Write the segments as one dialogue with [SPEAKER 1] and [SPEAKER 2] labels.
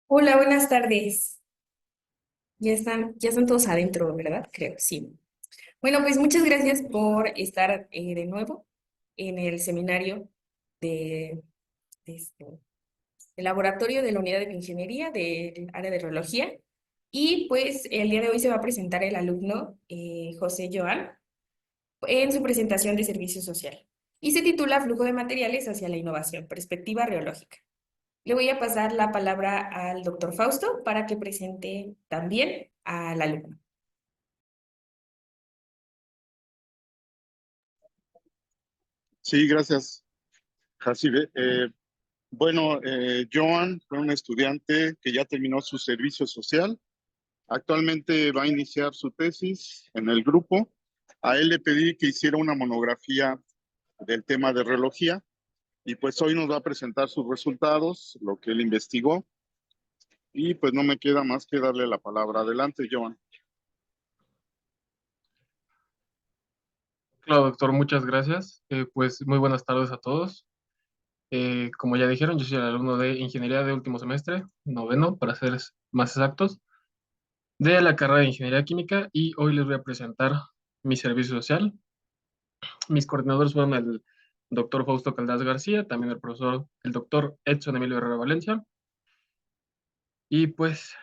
[SPEAKER 1] Hola, buenas tardes. Ya están todos adentro, ¿verdad? Creo, sí. Bueno, pues muchas gracias por estar de nuevo en el seminario de, de este, del laboratorio de la unidad de ingeniería del área de reología. Y pues el día de hoy se va a presentar el alumno José Joan en su presentación de servicio social. Y se titula Flujo de materiales hacia la innovación, perspectiva reológica. Le voy a pasar la palabra al doctor Fausto para que presente también al alumno.
[SPEAKER 2] Sí, gracias, Jacibe. Joan fue un estudiante que ya terminó su servicio social. Actualmente va a iniciar su tesis en el grupo. A él le pedí que hiciera una monografía del tema de reología y pues hoy nos va a presentar sus resultados, lo que él investigó. Y pues no me queda más que darle la palabra. Adelante, Joan.
[SPEAKER 3] Claro, doctor, muchas gracias. Pues muy buenas tardes a todos. Como ya dijeron, yo soy el alumno de Ingeniería de último semestre, noveno, para ser más exactos, de la carrera de Ingeniería Química y hoy les voy a presentar mi servicio social. Mis coordinadores fueron el doctor Fausto Caldás García, también el doctor Edson Emilio Herrera Valencia, y pues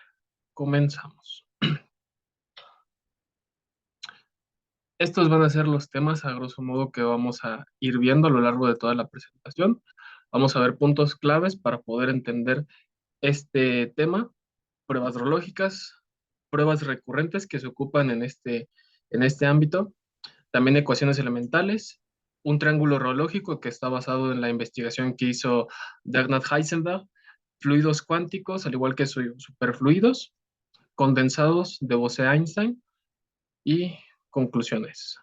[SPEAKER 3] comenzamos. Estos van a ser los temas, a grosso modo, que vamos a ir viendo a lo largo de toda la presentación. Vamos a ver puntos claves para poder entender este tema, pruebas rológicas, pruebas recurrentes que se ocupan en este ámbito, también ecuaciones elementales, un triángulo reológico que está basado en la investigación que hizo Dagnat Heisenberg, fluidos cuánticos, al igual que superfluidos, condensados de Bose-Einstein y conclusiones.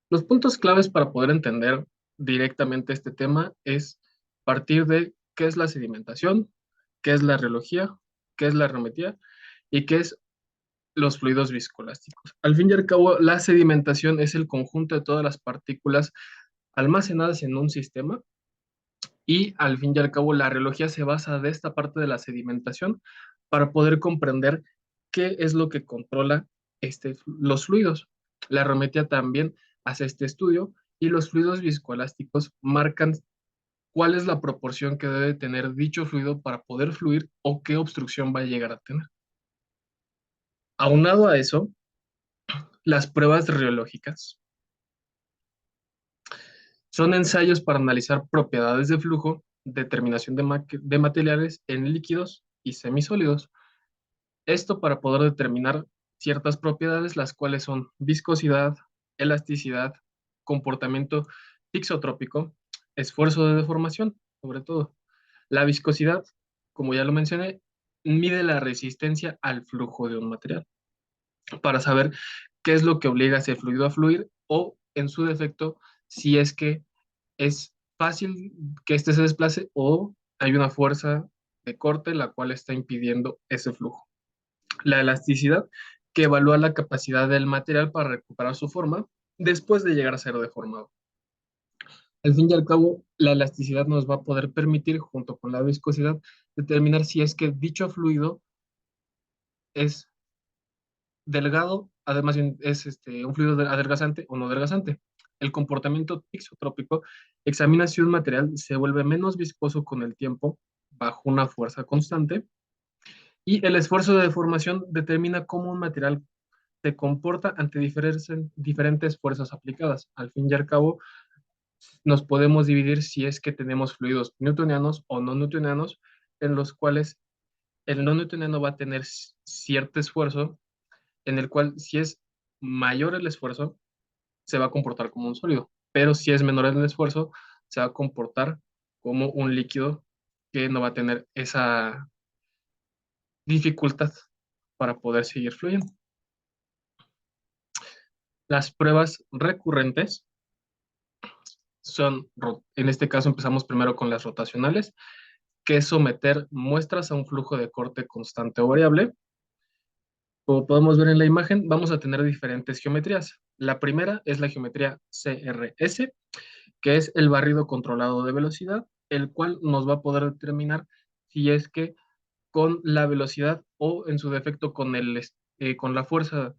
[SPEAKER 3] Los puntos claves para poder entender directamente este tema es partir de qué es la sedimentación, qué es la reología, qué es la hermetría y qué es los fluidos viscoelásticos. Al fin y al cabo, la sedimentación es el conjunto de todas las partículas almacenadas en un sistema y al fin y al cabo la reología se basa de esta parte de la sedimentación para poder comprender qué es lo que controla los fluidos. La hermetría también hace este estudio y los fluidos viscoelásticos marcan cuál es la proporción que debe tener dicho fluido para poder fluir o qué obstrucción va a llegar a tener. Aunado a eso, las pruebas reológicas son ensayos para analizar propiedades de flujo, determinación de materiales en líquidos y semisólidos. Esto para poder determinar ciertas propiedades, las cuales son viscosidad, elasticidad, comportamiento tixotrópico, esfuerzo de deformación, sobre todo. La viscosidad, como ya lo mencioné, mide la resistencia al flujo de un material para saber qué es lo que obliga a ese fluido a fluir o, en su defecto, si es que es fácil que éste se desplace o hay una fuerza de corte la cual está impidiendo ese flujo. La elasticidad, que evalúa la capacidad del material para recuperar su forma después de llegar a ser deformado. Al fin y al cabo, la elasticidad nos va a poder permitir, junto con la viscosidad, determinar si es que dicho fluido es delgado, además es un fluido adelgazante o no adelgazante. El comportamiento tixotrópico examina si un material se vuelve menos viscoso con el tiempo bajo una fuerza constante y el esfuerzo de deformación determina cómo un material se comporta ante diferentes fuerzas aplicadas. Al fin y al cabo, nos podemos dividir si es que tenemos fluidos newtonianos o no newtonianos, en los cuales el no newtoniano va a tener cierto esfuerzo, en el cual si es mayor el esfuerzo, se va a comportar como un sólido, pero si es menor el esfuerzo, se va a comportar como un líquido que no va a tener esa dificultad para poder seguir fluyendo. Las pruebas recurrentes son, en este caso empezamos primero con las rotacionales, que es someter muestras a un flujo de corte constante o variable. Como podemos ver en la imagen, vamos a tener diferentes geometrías. La primera es la geometría CRS, que es el barrido controlado de velocidad. el cual nos va a poder determinar si es que con la velocidad o en su defecto con la fuerza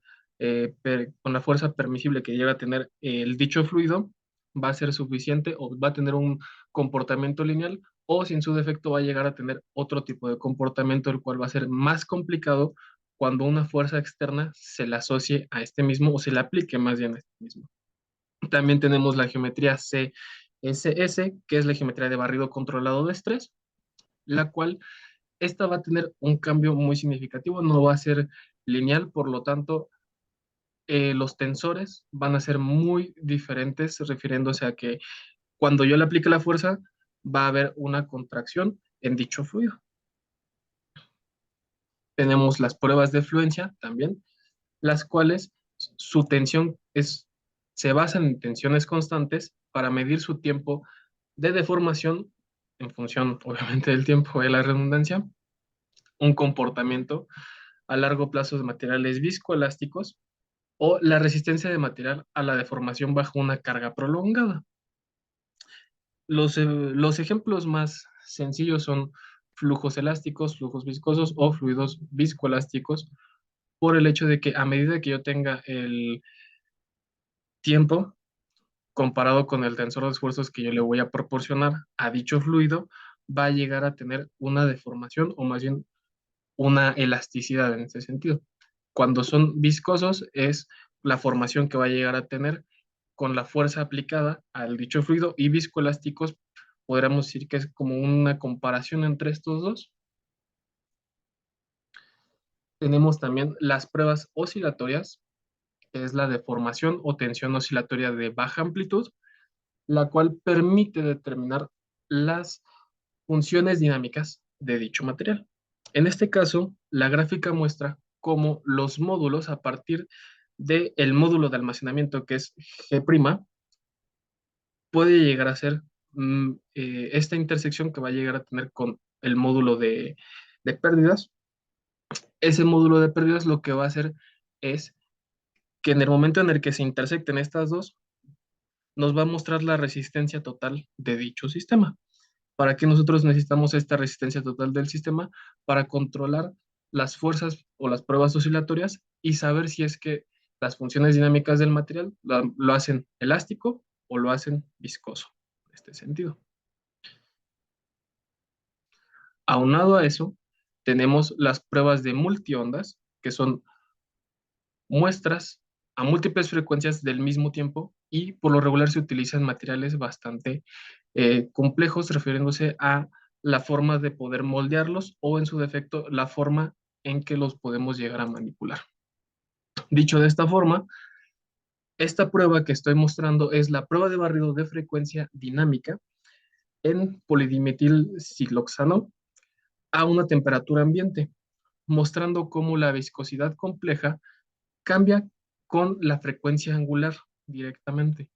[SPEAKER 3] permisible que llega a tener el dicho fluido, va a ser suficiente o va a tener un comportamiento lineal, o si en su defecto va a llegar a tener otro tipo de comportamiento, el cual va a ser más complicado cuando una fuerza externa se le asocie a este mismo o se le aplique más bien a este mismo. También tenemos la geometría CSS, que es la geometría de barrido controlado de estrés, la cual esta va a tener un cambio muy significativo, no va a ser lineal, por lo tanto, los tensores van a ser muy diferentes, refiriéndose a que cuando yo le aplique la fuerza, va a haber una contracción en dicho fluido. Tenemos las pruebas de fluencia también, las cuales su tensión se basan en tensiones constantes para medir su tiempo de deformación en función, obviamente, del tiempo de la redundancia, un comportamiento a largo plazo de materiales viscoelásticos o la resistencia de material a la deformación bajo una carga prolongada. Los ejemplos más sencillos son flujos elásticos, flujos viscosos o fluidos viscoelásticos, por el hecho de que a medida que yo tenga el tiempo comparado con el tensor de esfuerzos que yo le voy a proporcionar a dicho fluido, va a llegar a tener una deformación o más bien una elasticidad en ese sentido. Cuando son viscosos es la formación que va a llegar a tener con la fuerza aplicada al dicho fluido, y viscoelásticos podríamos decir que es como una comparación entre estos dos. Tenemos también las pruebas oscilatorias, que es la deformación o tensión oscilatoria de baja amplitud, la cual permite determinar las funciones dinámicas de dicho material. En este caso, la gráfica muestra cómo los módulos a partir del módulo de almacenamiento, que es G', puede llegar a ser esta intersección que va a llegar a tener con el módulo de pérdidas. Ese módulo de pérdidas lo que va a hacer es que en el momento en el que se intersecten estas dos, nos va a mostrar la resistencia total de dicho sistema. ¿Para qué nosotros necesitamos esta resistencia total del sistema? Para controlar las fuerzas o las pruebas oscilatorias y saber si es que las funciones dinámicas del material lo hacen elástico o lo hacen viscoso, en este sentido. Aunado a eso, tenemos las pruebas de multiondas, que son muestras a múltiples frecuencias del mismo tiempo, y por lo regular se utilizan materiales bastante complejos, refiriéndose a la forma de poder moldearlos o en su defecto la forma en que los podemos llegar a manipular. Dicho de esta forma, esta prueba que estoy mostrando es la prueba de barrido de frecuencia dinámica en polidimetilcicloxano a una temperatura ambiente, mostrando cómo la viscosidad compleja cambia con la frecuencia angular directamente.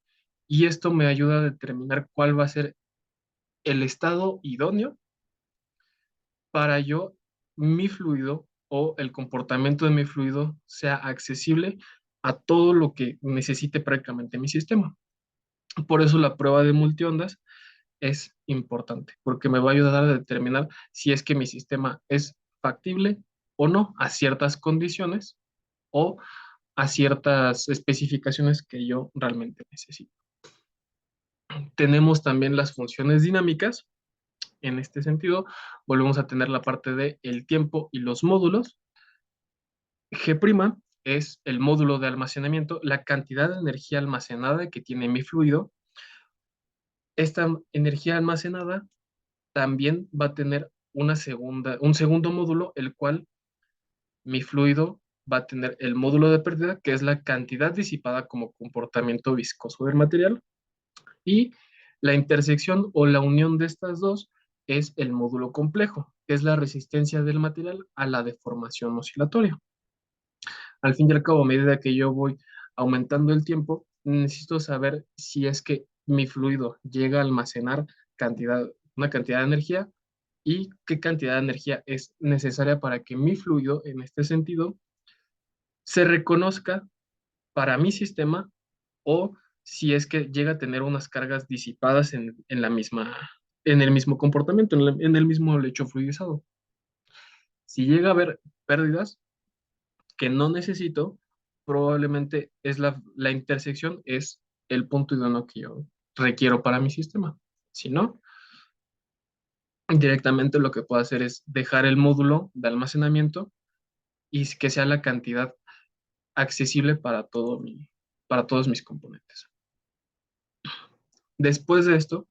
[SPEAKER 3] Y esto me ayuda a determinar cuál va a ser el estado idóneo para mi fluido o el comportamiento de mi fluido sea accesible a todo lo que necesite prácticamente mi sistema. Por eso la prueba de multiondas es importante, porque me va a ayudar a determinar si es que mi sistema es factible o no a ciertas condiciones o a ciertas especificaciones que yo realmente necesito. Tenemos también las funciones dinámicas. En este sentido, volvemos a tener la parte de el tiempo y los módulos. G' es el módulo de almacenamiento, la cantidad de energía almacenada que tiene mi fluido. Esta energía almacenada también va a tener un segundo módulo, el cual mi fluido va a tener el módulo de pérdida, que es la cantidad disipada como comportamiento viscoso del material, y la intersección o la unión de estas dos es el módulo complejo, que es la resistencia del material a la deformación oscilatoria. Al fin y al cabo, a medida que yo voy aumentando el tiempo, necesito saber si es que mi fluido llega a almacenar una cantidad de energía, y qué cantidad de energía es necesaria para que mi fluido, en este sentido, se reconozca para mi sistema, o si es que llega a tener unas cargas disipadas en el mismo comportamiento, en el mismo lecho fluidizado. Si llega a haber pérdidas que no necesito, probablemente es la intersección es el punto idóneo que yo requiero para mi sistema. Si no, directamente lo que puedo hacer es dejar el módulo de almacenamiento y que sea la cantidad accesible para todos mis componentes. Después de esto,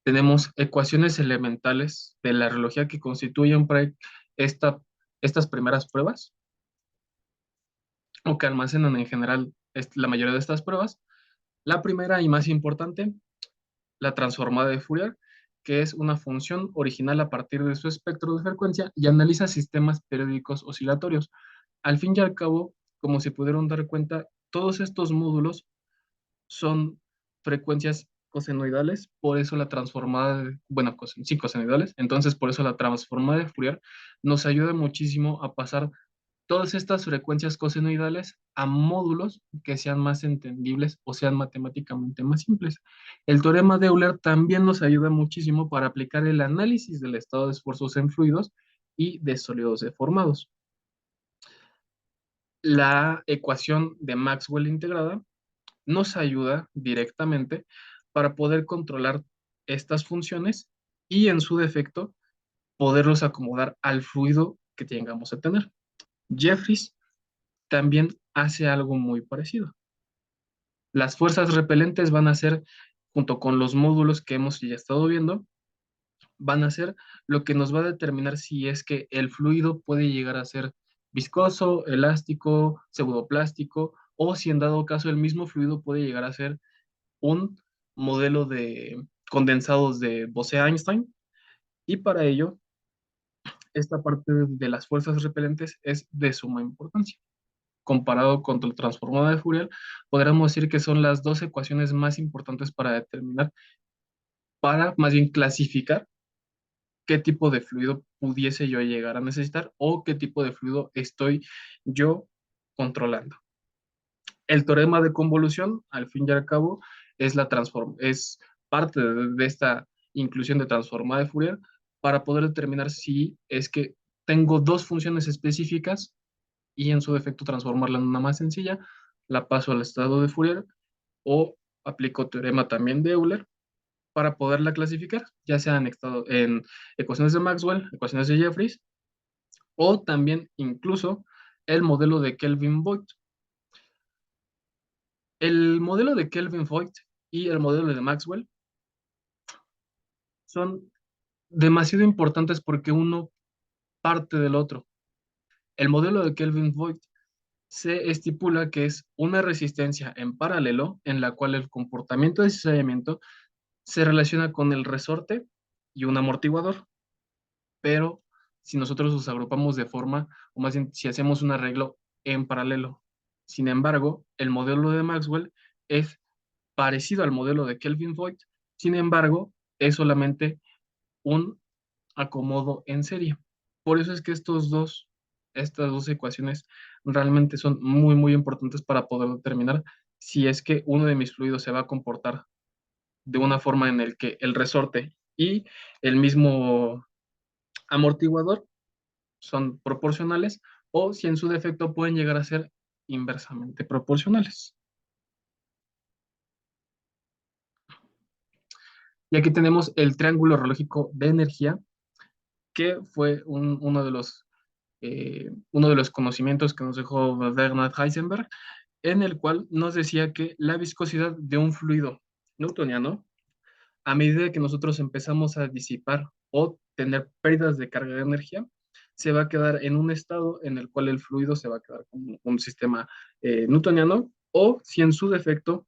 [SPEAKER 3] tenemos ecuaciones elementales de la reología que constituyen esta, estas primeras pruebas o que almacenan en general la mayoría de estas pruebas. La primera y más importante, la transformada de Fourier, que es una función original a partir de su espectro de frecuencia y analiza sistemas periódicos oscilatorios. Al fin y al cabo, como se pudieron dar cuenta, todos estos módulos son frecuencias cosenoidales, por eso la transformada, bueno, sí, cosenoidales, entonces por eso la transformada de Fourier nos ayuda muchísimo a pasar todas estas frecuencias cosenoidales a módulos que sean más entendibles o sean matemáticamente más simples. El teorema de Euler también nos ayuda muchísimo para aplicar el análisis del estado de esfuerzos en fluidos y de sólidos deformados. La ecuación de Maxwell integrada nos ayuda directamente para poder controlar estas funciones y en su defecto poderlos acomodar al fluido que tengamos a tener. Jeffries también hace algo muy parecido. Las fuerzas repelentes van a ser, junto con los módulos que hemos ya estado viendo, van a ser lo que nos va a determinar si es que el fluido puede llegar a ser viscoso, elástico, pseudoplástico, o si en dado caso el mismo fluido puede llegar a ser un modelo de condensados de Bose-Einstein. Y para ello, esta parte de las fuerzas repelentes es de suma importancia. Comparado con la transformada de Fourier, podríamos decir que son las dos ecuaciones más importantes para determinar, para más bien clasificar qué tipo de fluido pudiese yo llegar a necesitar o qué tipo de fluido estoy yo controlando. El teorema de convolución, al fin y al cabo, es parte de esta inclusión de transformada de Fourier para poder determinar si es que tengo dos funciones específicas y en su defecto transformarla en una más sencilla, la paso al estado de Fourier o aplico teorema también de Euler para poderla clasificar, ya sea en ecuaciones de Maxwell, ecuaciones de Jeffreys o también incluso el modelo de Kelvin-Voigt. El modelo de Kelvin-Voigt y el modelo de Maxwell son demasiado importantes porque uno parte del otro. El modelo de Kelvin-Voigt se estipula que es una resistencia en paralelo en la cual el comportamiento de cizallamiento se relaciona con el resorte y un amortiguador, pero si nosotros los agrupamos de forma, o más bien si hacemos un arreglo en paralelo. Sin embargo, el modelo de Maxwell es parecido al modelo de Kelvin-Voigt, sin embargo, es solamente un acomodo en serie. Por eso es que estas dos ecuaciones realmente son muy, muy importantes para poder determinar si es que uno de mis fluidos se va a comportar de una forma en el que el resorte y el mismo amortiguador son proporcionales o si en su defecto pueden llegar a ser inversamente proporcionales. Y aquí tenemos el triángulo reológico de energía, que fue uno de los conocimientos que nos dejó Bernard Heisenberg, en el cual nos decía que la viscosidad de un fluido newtoniano, a medida que nosotros empezamos a disipar o tener pérdidas de carga de energía, se va a quedar en un estado en el cual el fluido se va a quedar como un sistema newtoniano, o si en su defecto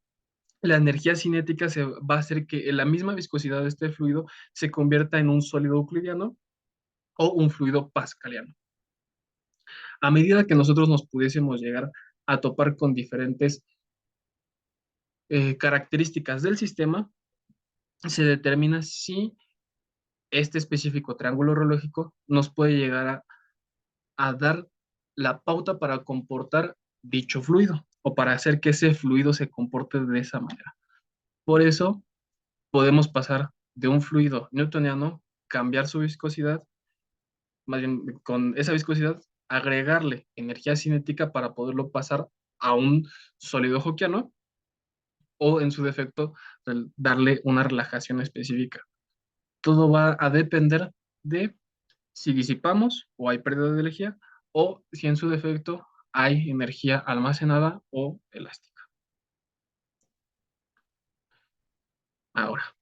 [SPEAKER 3] la energía cinética va a hacer que la misma viscosidad de este fluido se convierta en un sólido euclidiano o un fluido pascaliano. A medida que nosotros nos pudiésemos llegar a topar con diferentes características del sistema, se determina si este específico triángulo reológico nos puede llegar a dar la pauta para comportar dicho fluido o para hacer que ese fluido se comporte de esa manera. Por eso podemos pasar de un fluido newtoniano, cambiar su viscosidad, más bien con esa viscosidad, agregarle energía cinética para poderlo pasar a un sólido hawkiano o en su defecto darle una relajación específica. Todo va a depender de si disipamos o hay pérdida de energía o si en su defecto hay energía almacenada o elástica. Ahora,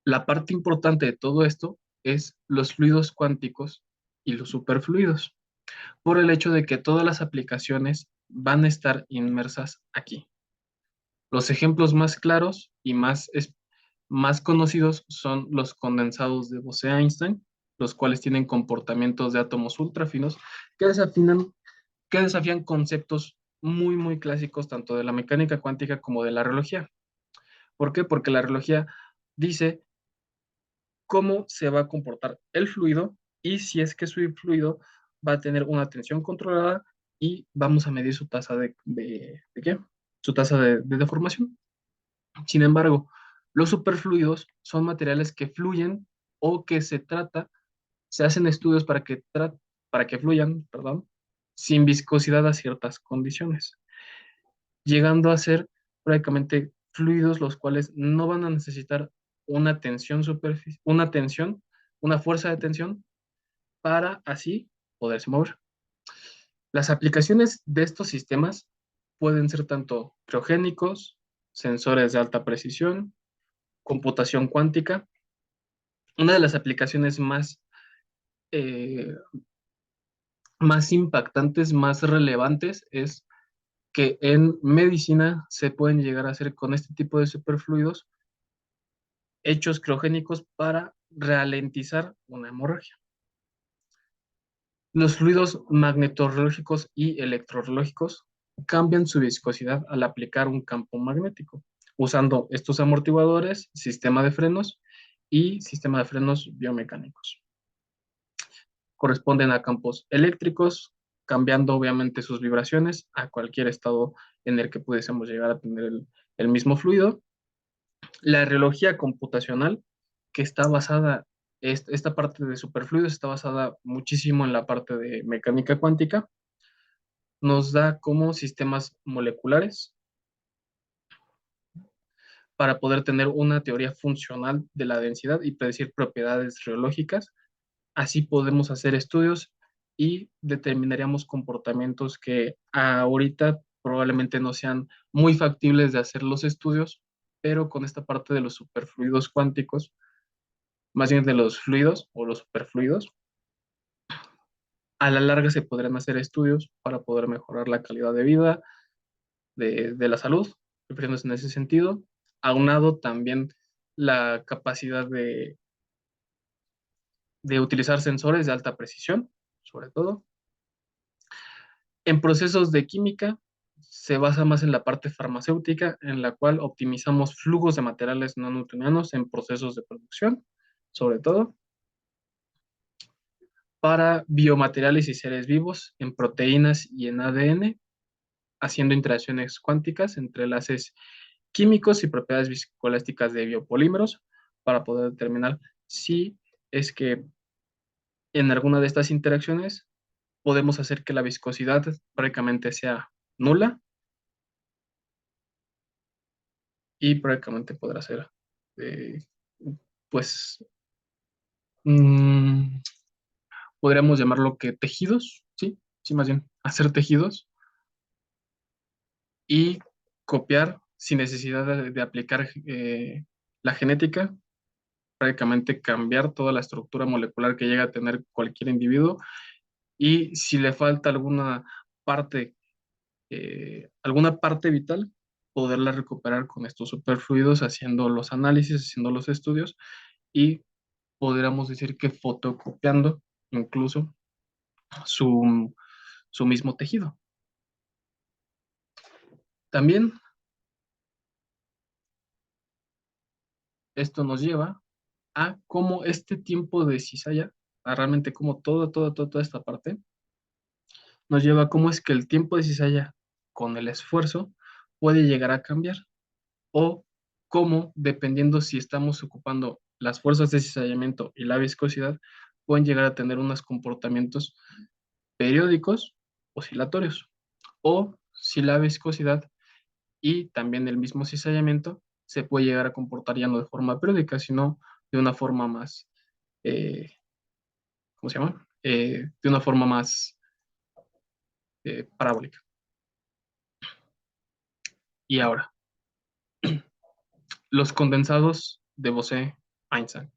[SPEAKER 3] la parte importante de todo esto es los fluidos cuánticos y los superfluidos, por el hecho de que todas las aplicaciones van a estar inmersas aquí. Los ejemplos más claros y más conocidos son los condensados de Bose-Einstein, los cuales tienen comportamientos de átomos ultrafinos que que desafían conceptos muy clásicos tanto de la mecánica cuántica como de la reología. ¿Por qué? Porque la reología dice cómo se va a comportar el fluido y si es que su fluido va a tener una tensión controlada y vamos a medir su tasa ¿de qué? Su tasa de deformación. Sin embargo, los superfluidos son materiales que fluyen o que se hacen estudios para que fluyan, perdón, sin viscosidad a ciertas condiciones, llegando a ser prácticamente fluidos los cuales no van a necesitar una tensión una fuerza de tensión para así poderse mover. Las aplicaciones de estos sistemas pueden ser tanto criogénicos, sensores de alta precisión, computación cuántica. Una de las aplicaciones eh, más impactantes, más relevantes es que en medicina se pueden llegar a hacer con este tipo de superfluidos hechos criogénicos para ralentizar una hemorragia. Los fluidos magnetorreológicos y electrorreológicos cambian su viscosidad al aplicar un campo magnético, usando estos amortiguadores, sistema de frenos y sistema de frenos biomecánicos. Corresponden a campos eléctricos, cambiando obviamente sus vibraciones a cualquier estado en el que pudiésemos llegar a tener el mismo fluido. La reología computacional, que está basada, esta parte de superfluidos está basada muchísimo en la parte de mecánica cuántica, nos da como sistemas moleculares para poder tener una teoría funcional de la densidad y predecir propiedades reológicas. Así podemos hacer estudios y determinaríamos comportamientos que ahorita probablemente no sean muy factibles de hacer los estudios, pero con esta parte de los superfluidos cuánticos, más bien de los fluidos o los superfluidos, a la larga se podrían hacer estudios para poder mejorar la calidad de vida, de la salud, refiriéndose en ese sentido, aunado también la capacidad de utilizar sensores de alta precisión, sobre todo. En procesos de química se basa más en la parte farmacéutica, en la cual optimizamos flujos de materiales no newtonianos en procesos de producción, sobre todo. Para biomateriales y seres vivos, en proteínas y en ADN, haciendo interacciones cuánticas entre enlaces químicos y propiedades viscoelásticas de biopolímeros para poder determinar si es que en alguna de estas interacciones podemos hacer que la viscosidad prácticamente sea nula y prácticamente podrá ser, eh, pues, mm, podríamos llamarlo que tejidos, ¿sí? Sí, más bien, hacer tejidos y copiar sin necesidad de aplicar la genética, prácticamente cambiar toda la estructura molecular que llega a tener cualquier individuo y si le falta parte, alguna parte vital, poderla recuperar con estos superfluidos, haciendo los análisis, haciendo los estudios y podríamos decir que fotocopiando incluso su, su mismo tejido. También esto nos lleva a cómo este tiempo de cizalla, a realmente como toda esta parte, nos lleva a cómo es que el tiempo de cizalla con el esfuerzo puede llegar a cambiar o cómo, dependiendo si estamos ocupando las fuerzas de cizallamiento y la viscosidad, pueden llegar a tener unos comportamientos periódicos oscilatorios, o si la viscosidad y también el mismo cizallamiento se puede llegar a comportar ya no de forma periódica, sino de una forma más, ¿cómo se llama? De una forma más parabólica. Y ahora, los condensados de Bose-Einstein,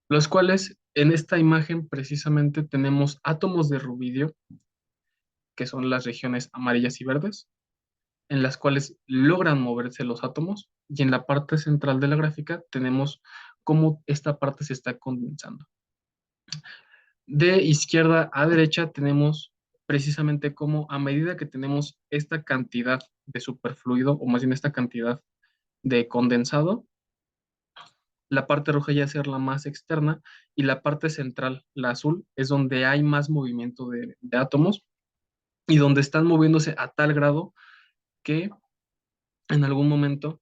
[SPEAKER 3] los cuales en esta imagen precisamente tenemos átomos de rubidio, que son las regiones amarillas y verdes, en las cuales logran moverse los átomos, y en la parte central de la gráfica tenemos cómo esta parte se está condensando. De izquierda a derecha tenemos precisamente cómo a medida que tenemos esta cantidad de superfluido, o más bien esta cantidad de condensado, la parte roja ya ser la más externa y la parte central, la azul, es donde hay más movimiento de átomos y donde están moviéndose a tal grado que en algún momento,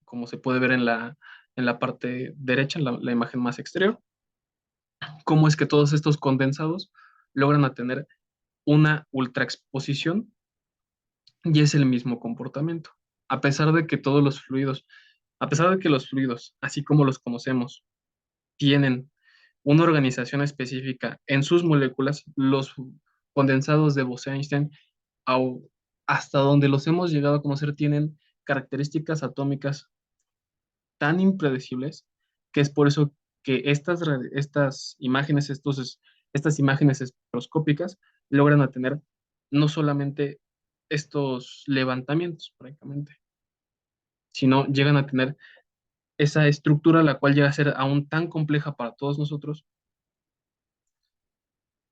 [SPEAKER 3] como se puede ver en la parte derecha, la imagen más exterior, cómo es que todos estos condensados logran a tener una ultraexposición y es el mismo comportamiento. A pesar de que todos los fluidos, a pesar de que los fluidos, así como los conocemos, tienen una organización específica en sus moléculas, los condensados de Bose-Einstein, hasta donde los hemos llegado a conocer, tienen características atómicas tan impredecibles que es por eso que estas imágenes, estas imágenes espectroscópicas logran a tener no solamente estos levantamientos, prácticamente, sino llegan a tener esa estructura, la cual llega a ser aún tan compleja para todos nosotros,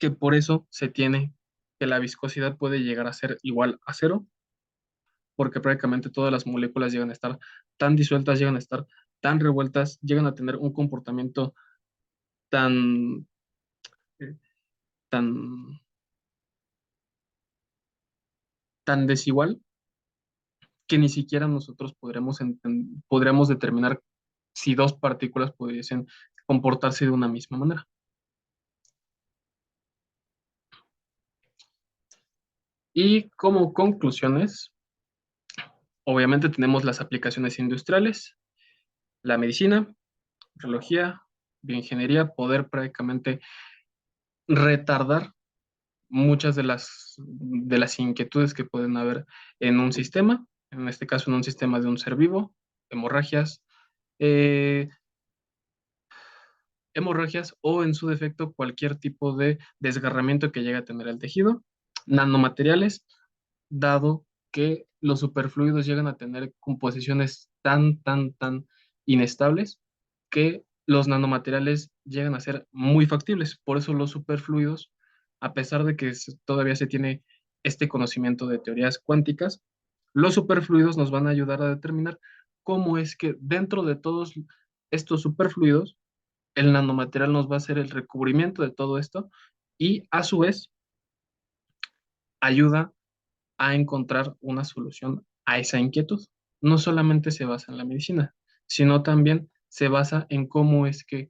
[SPEAKER 3] que por eso se tiene que la viscosidad puede llegar a ser igual a cero, porque prácticamente todas las moléculas llegan a estar tan disueltas, llegan a estar tan revueltas, llegan a tener un comportamiento tan, eh, tan, tan desigual que ni siquiera nosotros podremos determinar si dos partículas pudiesen comportarse de una misma manera. Y como conclusiones, obviamente tenemos las aplicaciones industriales, la medicina, biología, bioingeniería, poder prácticamente retardar muchas de las inquietudes que pueden haber en un sistema, en este caso en un sistema de un ser vivo, hemorragias, eh, o en su defecto cualquier tipo de desgarramiento que llegue a tener el tejido, nanomateriales, dado que los superfluidos llegan a tener composiciones tan inestables que los nanomateriales llegan a ser muy factibles. Por eso los superfluidos, a pesar de que todavía se tiene este conocimiento de teorías cuánticas, los superfluidos nos van a ayudar a determinar cómo es que dentro de todos estos superfluidos, el nanomaterial nos va a hacer el recubrimiento de todo esto y a su vez ayuda a encontrar una solución a esa inquietud. No solamente se basa en la medicina, sino también se basa en cómo es que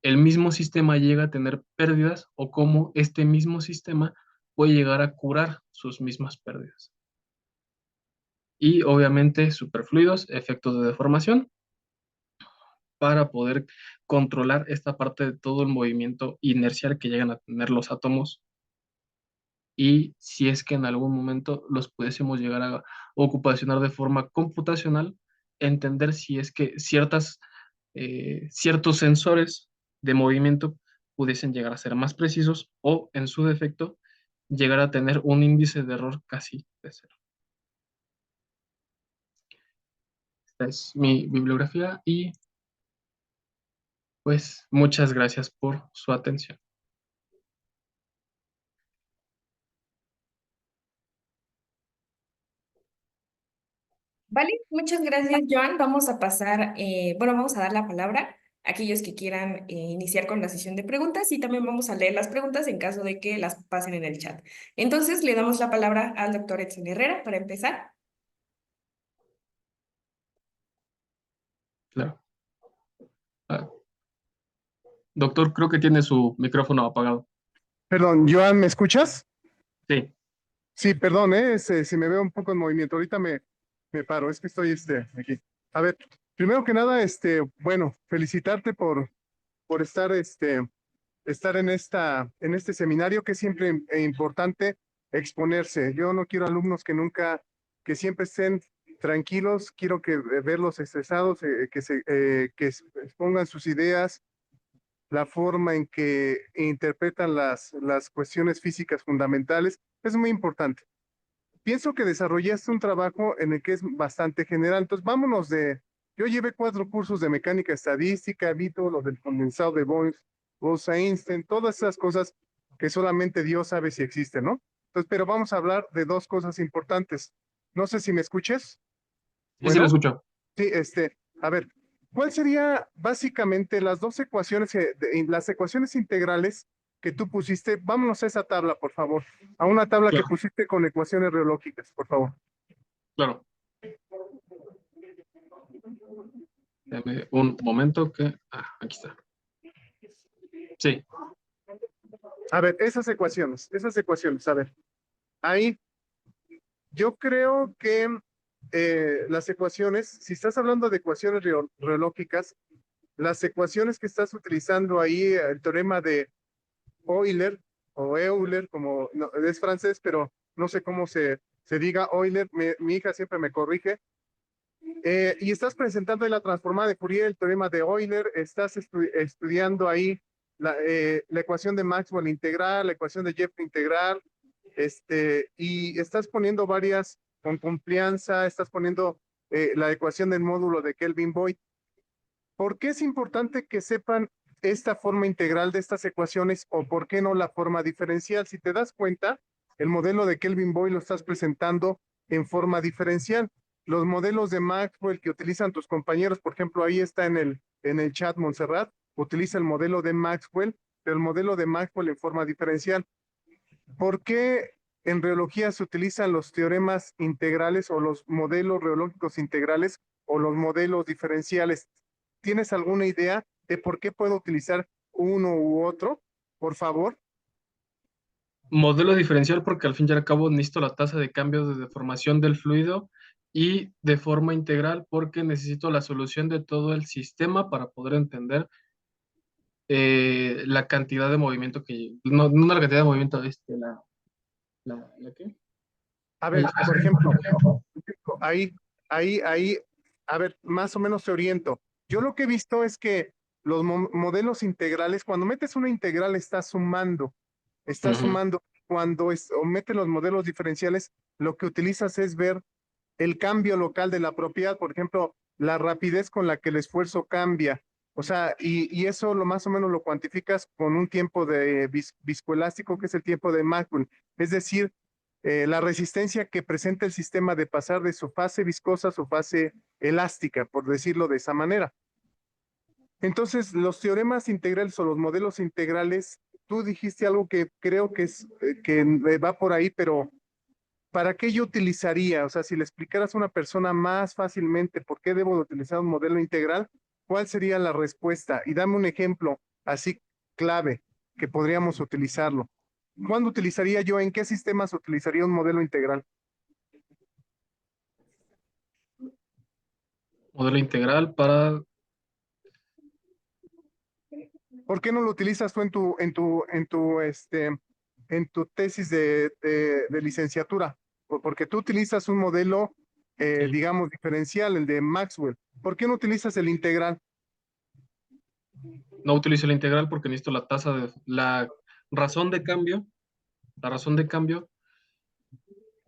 [SPEAKER 3] el mismo sistema llega a tener pérdidas o cómo este mismo sistema puede llegar a curar sus mismas pérdidas. Y obviamente superfluidos, efectos de deformación, para poder controlar esta parte de todo el movimiento inercial que llegan a tener los átomos y si es que en algún momento los pudiésemos llegar a ocupacionar de forma computacional, entender si es que ciertos sensores de movimiento pudiesen llegar a ser más precisos o, en su defecto, llegar a tener un índice de error casi de cero. Esta es mi bibliografía y pues muchas gracias por su atención.
[SPEAKER 1] Vale, muchas gracias, Joan. Vamos a pasar, bueno, vamos a dar la palabra a aquellos que quieran iniciar con la sesión de preguntas y también vamos a leer las preguntas en caso de que las pasen en el chat. Entonces, le damos la palabra al doctor Edson Herrera para empezar.
[SPEAKER 3] Claro. Ah, doctor, creo que tiene su micrófono apagado.
[SPEAKER 4] Perdón, Joan, ¿me escuchas?
[SPEAKER 3] Sí,
[SPEAKER 4] Sí, perdón, si me veo un poco en movimiento, ahorita me paro, es que estoy aquí. A ver, primero que nada, bueno, felicitarte por estar en este seminario que es siempre importante exponerse. Yo no quiero alumnos que siempre estén tranquilos, quiero verlos estresados, que expongan sus ideas, la forma en que interpretan las cuestiones físicas fundamentales, es muy importante. Pienso que desarrollaste un trabajo en el que es bastante general. Entonces, yo llevé 4 cursos de mecánica estadística, vi todo lo del condensado de Bose-Einstein, todas esas cosas que solamente Dios sabe si existen, ¿no? Entonces, pero vamos a hablar de 2 cosas importantes. No sé si me escuches.
[SPEAKER 3] sí, sí, lo
[SPEAKER 4] Bueno,
[SPEAKER 3] escucho.
[SPEAKER 4] sí, a ver, ¿cuál sería básicamente las 2 ecuaciones, las ecuaciones integrales que tú pusiste? Vámonos a esa tabla, por favor, a una tabla que
[SPEAKER 3] Claro,
[SPEAKER 4] pusiste con ecuaciones reológicas, por favor.
[SPEAKER 3] claro. Dame un momento que... Ah, aquí está. Sí,
[SPEAKER 4] A ver, esas ecuaciones, a ver, ahí yo creo que las ecuaciones, si estás hablando de ecuaciones reológicas, las ecuaciones que estás utilizando ahí, el teorema de Euler o Euler, como no, es francés, pero no sé cómo se diga Euler, mi hija siempre me corrige. Y estás presentando ahí la transformada de Fourier, el teorema de Euler, estás estudiando ahí la ecuación de Maxwell integral, la ecuación de Jeffrey integral, y estás poniendo varias con complianza, estás poniendo la ecuación del módulo de Kelvin-Boyd. ¿Por qué es importante que sepan esta forma integral de estas ecuaciones o por qué no la forma diferencial? Si te das cuenta, el modelo de Kelvin-Boyd lo estás presentando en forma diferencial. Los modelos de Maxwell que utilizan tus compañeros, por ejemplo, ahí está en el chat Montserrat, utiliza el modelo de Maxwell, pero el modelo de Maxwell en forma diferencial. ¿Por qué en reología se utilizan los teoremas integrales o los modelos reológicos integrales o los modelos diferenciales? ¿Tienes alguna idea de por qué puedo utilizar uno u otro? Por favor.
[SPEAKER 3] modelo diferencial porque al fin y al cabo necesito la tasa de cambio de deformación del fluido y de forma integral porque necesito la solución de todo el sistema para poder entender la cantidad de movimiento no la cantidad de movimiento, ¿la qué?
[SPEAKER 4] A ver, por ejemplo, ahí, ahí, a ver, más o menos te oriento. Yo lo que he visto es que los modelos integrales, cuando metes una integral, estás sumando. Estás
[SPEAKER 3] Ujú.
[SPEAKER 4] sumando. O metes los modelos diferenciales, lo que utilizas es ver el cambio local de la propiedad, por ejemplo, la rapidez con la que el esfuerzo cambia. O sea, y eso más o menos lo cuantificas con un tiempo de viscoelástico, que es el tiempo de Maxwell. Es decir, la resistencia que presenta el sistema de pasar de su fase viscosa a su fase elástica, por decirlo de esa manera. Entonces, los teoremas integrales o los modelos integrales, tú dijiste algo que creo que va por ahí, pero ¿para qué yo utilizaría? O sea, si le explicaras a una persona más fácilmente por qué debo de utilizar un modelo integral, ¿cuál sería la respuesta? Y dame un ejemplo así clave que podríamos utilizarlo. ¿Cuándo utilizaría yo? ¿En qué sistemas utilizaría un modelo integral?
[SPEAKER 3] Modelo integral para...
[SPEAKER 4] ¿Por qué no lo utilizas tú en tu tesis de licenciatura? Porque tú utilizas un modelo,
[SPEAKER 3] Sí,
[SPEAKER 4] digamos, diferencial, el de Maxwell. ¿Por qué no utilizas el integral?
[SPEAKER 3] no utilizo la integral porque necesito la tasa de... razón de cambio, la razón de cambio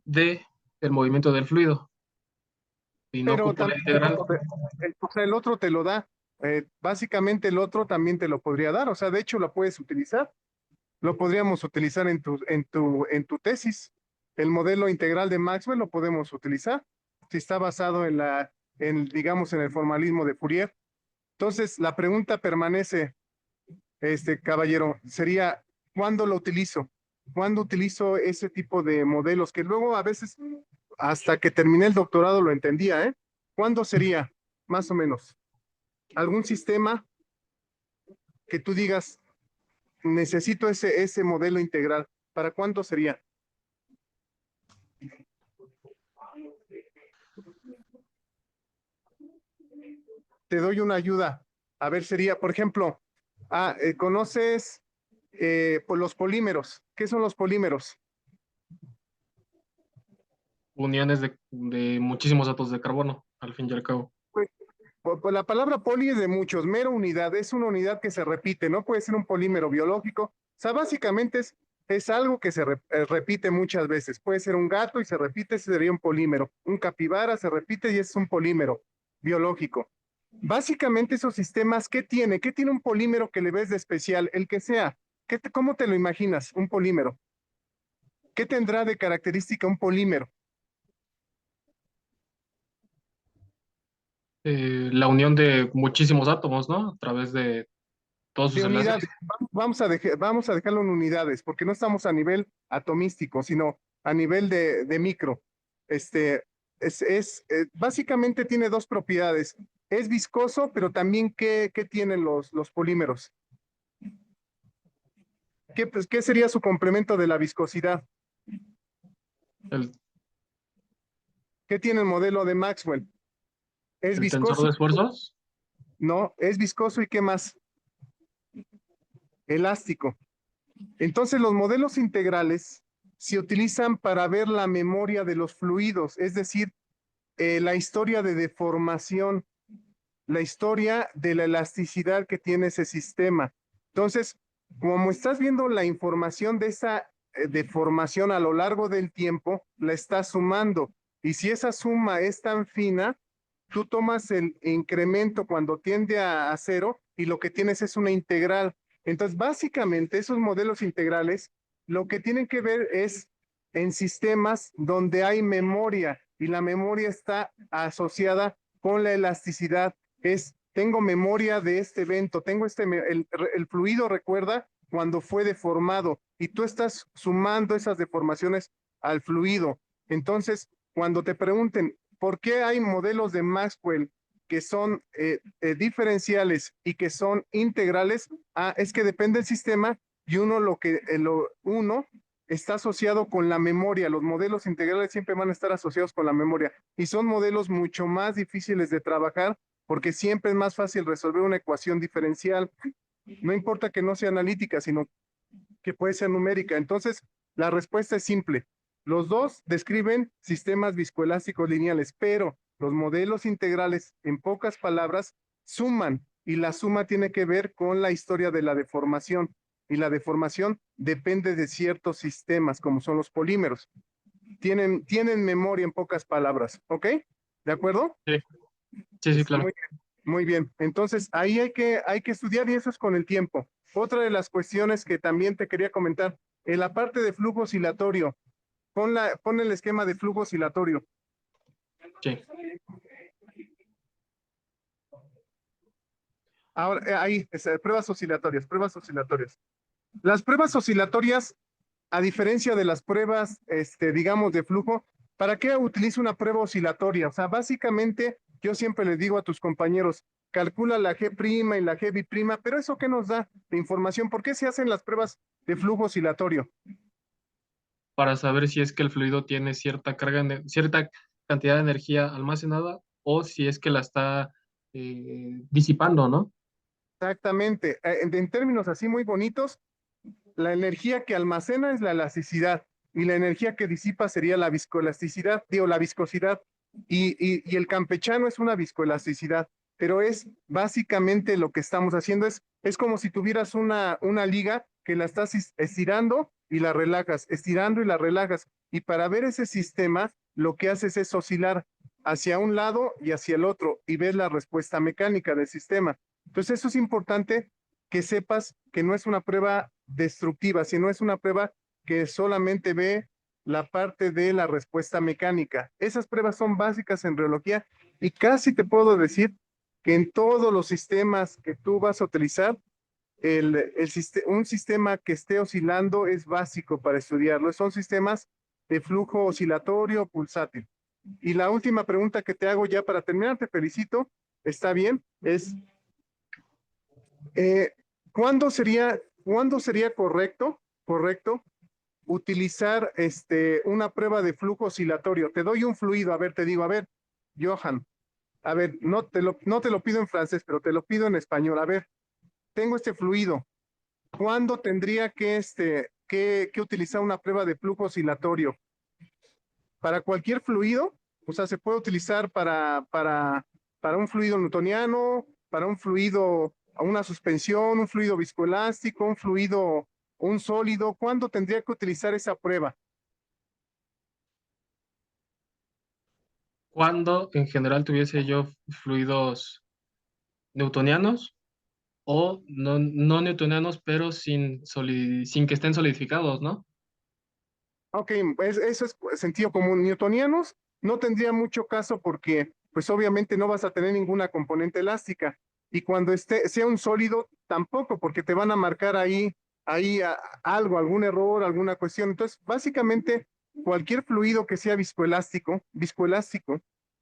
[SPEAKER 3] de el movimiento del fluido y no
[SPEAKER 4] Pero
[SPEAKER 3] ocupo la
[SPEAKER 4] también
[SPEAKER 3] integral.
[SPEAKER 4] o sea, el otro te lo da. Básicamente el otro también te lo podría dar. O sea, de hecho lo puedes utilizar. Lo podríamos utilizar en tu tesis. El modelo integral de Maxwell lo podemos utilizar si está basado digamos, en el formalismo de Fourier. Entonces, la pregunta permanece, caballero, sería, ¿cuándo lo utilizo? ¿Cuándo utilizo ese tipo de modelos? Que luego a veces, hasta que terminé el doctorado lo entendía, ¿eh? ¿Cuándo sería? Más o menos. ¿Algún sistema que tú digas, necesito ese modelo integral? ¿Para cuánto sería? Te doy una ayuda. A ver, sería, por ejemplo, ¿conoces pues los polímeros? ¿Qué son los polímeros?
[SPEAKER 3] Uniones de muchísimos átomos de carbono, al fin y al cabo.
[SPEAKER 4] Pues la palabra poli es de muchos, mero unidad, es una unidad que se repite, no puede ser un polímero biológico. O sea, básicamente es algo que se repite muchas veces. Puede ser un gato y se repite, ese sería un polímero. Un capibara se repite y es un polímero biológico. Básicamente esos sistemas, ¿qué tiene? ¿Qué tiene un polímero que le ves de especial? El que sea. ¿Cómo te lo imaginas, un polímero? ¿Qué tendrá de característica un polímero?
[SPEAKER 3] La unión de muchísimos átomos, ¿no? A través de todos sus
[SPEAKER 4] De
[SPEAKER 3] enlaces.
[SPEAKER 4] unidades. Vamos a dejarlo en unidades, porque no estamos a nivel atomístico, sino a nivel de micro. Este, básicamente tiene dos propiedades. Es viscoso, pero también ¿qué tienen los polímeros? ¿Qué sería su complemento de la viscosidad?
[SPEAKER 3] El,
[SPEAKER 4] ¿Qué tiene el modelo de Maxwell? ¿Es
[SPEAKER 3] el tensor
[SPEAKER 4] viscoso?
[SPEAKER 3] de esfuerzos.
[SPEAKER 4] No, es viscoso y ¿qué más? Elástico. Entonces, los modelos integrales se utilizan para ver la memoria de los fluidos, es decir, la historia de deformación, la historia de la elasticidad que tiene ese sistema. Entonces, como estás viendo la información de esa deformación a lo largo del tiempo, la estás sumando. Y si esa suma es tan fina, tú tomas el incremento cuando tiende a cero y lo que tienes es una integral. Entonces, básicamente, esos modelos integrales lo que tienen que ver es en sistemas donde hay memoria y la memoria está asociada con la elasticidad. Tengo memoria de este evento, el fluido recuerda cuando fue deformado y tú estás sumando esas deformaciones al fluido. Entonces, cuando te pregunten, ¿por qué hay modelos de Maxwell que son diferenciales y que son integrales? Es que depende del sistema y uno está asociado con la memoria. Los modelos integrales siempre van a estar asociados con la memoria y son modelos mucho más difíciles de trabajar porque siempre es más fácil resolver una ecuación diferencial. No importa que no sea analítica, sino que puede ser numérica. Entonces, la respuesta es simple. Los dos describen sistemas viscoelásticos lineales, pero los modelos integrales, en pocas palabras, suman y la suma tiene que ver con la historia de la deformación. Y la deformación depende de ciertos sistemas, como son los polímeros. Tienen memoria en pocas palabras, ¿ok? ¿De acuerdo?
[SPEAKER 3] Sí, sí, sí, claro.
[SPEAKER 4] Muy, muy bien. Entonces, ahí hay que estudiar y eso es con el tiempo. Otra de las cuestiones que también te quería comentar, en la parte de flujo oscilatorio, pon el esquema de flujo oscilatorio.
[SPEAKER 3] Sí.
[SPEAKER 4] Ahora, ahí, pruebas oscilatorias, pruebas oscilatorias. Las pruebas oscilatorias, a diferencia de las pruebas, digamos, de flujo, ¿para qué utilizo una prueba oscilatoria? O sea, básicamente, yo siempre les digo a tus compañeros, calcula la G' y la G'B', pero ¿eso qué nos da de información? ¿Por qué se hacen las pruebas de flujo oscilatorio?
[SPEAKER 3] Para saber si es que el fluido tiene cierta carga, cierta cantidad de energía almacenada o si es que la está disipando, ¿no?
[SPEAKER 4] Exactamente. En términos así muy bonitos, la energía que almacena es la elasticidad y la energía que disipa sería la viscoelasticidad, digo, la viscosidad. Y el campechano es una viscoelasticidad, pero es básicamente lo que estamos haciendo. Es como si tuvieras una liga que la estás estirando y la relajas, estirando y la relajas. Y para ver ese sistema, lo que haces es oscilar hacia un lado y hacia el otro y ves la respuesta mecánica del sistema. Entonces, eso es importante que sepas que no es una prueba destructiva, sino es una prueba que solamente ve la parte de la respuesta mecánica. Esas pruebas son básicas en reología y casi te puedo decir que en todos los sistemas que tú vas a utilizar, un sistema que esté oscilando es básico para estudiarlo. Son sistemas de flujo oscilatorio pulsátil. Y la última pregunta que te hago ya para terminar, te felicito, está bien, es Eh, ¿cuándo sería correcto utilizar una prueba de flujo oscilatorio? Te doy un fluido, a ver, te digo, a ver, Johan, a ver, no te lo pido en francés, pero te lo pido en español. A ver, tengo este fluido. ¿Cuándo tendría que utilizar una prueba de flujo oscilatorio? Para cualquier fluido, o sea, se puede utilizar para un fluido newtoniano, para un fluido, una suspensión, un fluido viscoelástico, un fluido, un sólido. ¿Cuándo tendría que utilizar esa prueba?
[SPEAKER 3] Cuando en general tuviese yo fluidos newtonianos o no newtonianos, pero sin que estén solidificados, ¿no?
[SPEAKER 4] Ok, pues eso es sentido común. Newtonianos no tendría mucho caso porque, pues obviamente no vas a tener ninguna componente elástica. Y cuando sea un sólido, tampoco, porque te van a marcar ahí algo, algún error, alguna cuestión. Entonces, básicamente, cualquier fluido que sea viscoelástico,